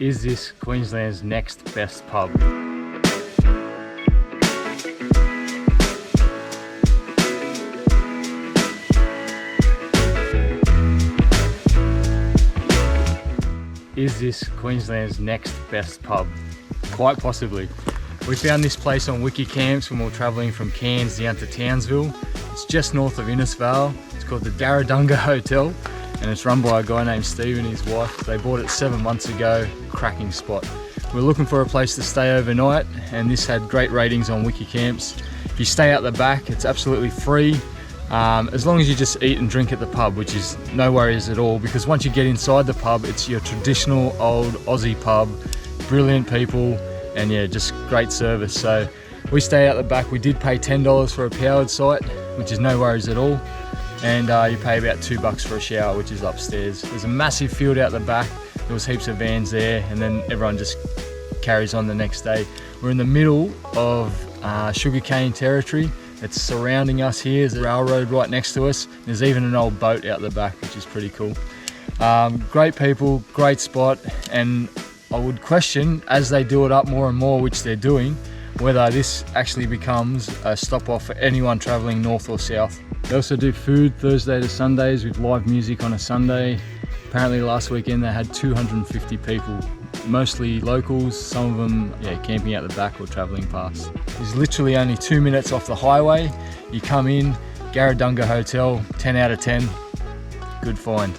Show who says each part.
Speaker 1: Is this Queensland's next best pub? Is this Queensland's next best pub? Quite possibly. We found this place on Wikicamps when we were travelling from Cairns down to Townsville. It's just north of Innisfail. It's called the Garradunga Hotel and it's run by a guy named Steve and his wife. They bought it 7 months ago. Cracking spot. We're looking for a place to stay overnight and this had great ratings on Wikicamps. If you stay out the back, it's absolutely free. As long as you just eat and drink at the pub, which is no worries at all, because once you get inside the pub, it's your traditional old Aussie pub, brilliant people, and yeah, just great service. So we stay out the back. We did pay $10 for a powered site, which is no worries at all, and you pay about $2 for a shower, which is upstairs. There's a massive field out the back. There was heaps of vans there, and then everyone just carries on the next day. We're in the middle of sugarcane territory. It's surrounding us here. There's a railroad right next to us. There's even an old boat out the back, which is pretty cool. Great people, great spot, and I would question, as they do it up more and more, which they're doing, whether this actually becomes a stop off for anyone traveling north or south. They also do food Thursday to Sundays with live music on a Sunday. Apparently last weekend they had 250 people, mostly locals, some of them camping out the back or travelling past. It's literally only 2 minutes off the highway. You come in, Garradunga Hotel, 10 out of 10, good find.